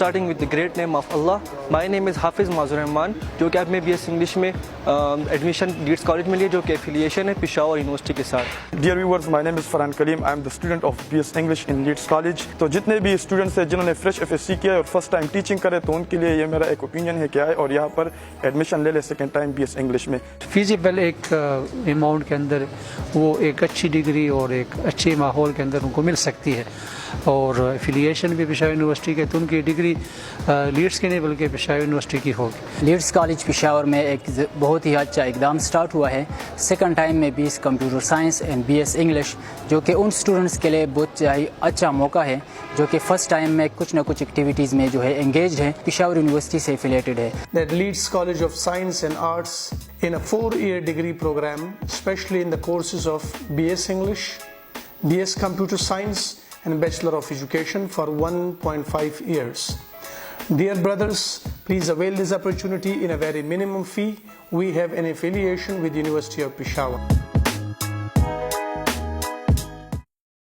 starting with the great name of Allah. My name is Hafiz Mazur Rahman, جو کہ آپ میں BS English میں ایڈمیشن لیڈس کالج میں لیے جو کہ ایفیلیشن ہے پشاور یونیورسٹی کے ساتھ. Dear viewers, my name is Farhan Kalim. I am the student of BS English in LEEDS College. تو جتنے بھی اسٹوڈنٹس ہیں جنہوں نے فریش FSC کیا ہے اور فرسٹ ٹائم ٹیچنگ کرے تو ان کے لیے یہ میرا ایک اوپینین ہے کہ آئے اور یہاں پر ایڈمیشن لے لے سیکنڈ ٹائم BS انگلش میں. فیزیبل ایک اماؤنٹ کے اندر وہ ایک اچھی ڈگری اور ایک اچھے ماحول کے اندر ان کو مل سکتی ہے. اور ایفیلیشن بھی پشاور یونیورسٹی کے تو ان کی ڈگری لیڈس کی نہیں بلکہ پشاور یونیورسٹی کی ہوگی. لیڈس کالج پشاور میں ایک بہت ہی اچھا اقدام سٹارٹ ہوا ہے. سیکنڈ ٹائم میں BS computer science and BS English جو کہ ان اسٹوڈنٹس کے لیے بہت اچھا موقع ہے جو کہ فرسٹ ٹائم میں کچھ نہ کچھ ایکٹیویٹیز میں جو ہے انگیجڈ ہے. پشاور یونیورسٹی سے ایفیلیٹڈ ہے. That LEEDS College of Science and Arts in a 4-year degree program, especially in the courses of BS English, BS Computer Science and Bachelor of Education for 1.5 years. Dear brothers, please avail this opportunity in a very minimum fee. We have an affiliation with the University of Peshawar.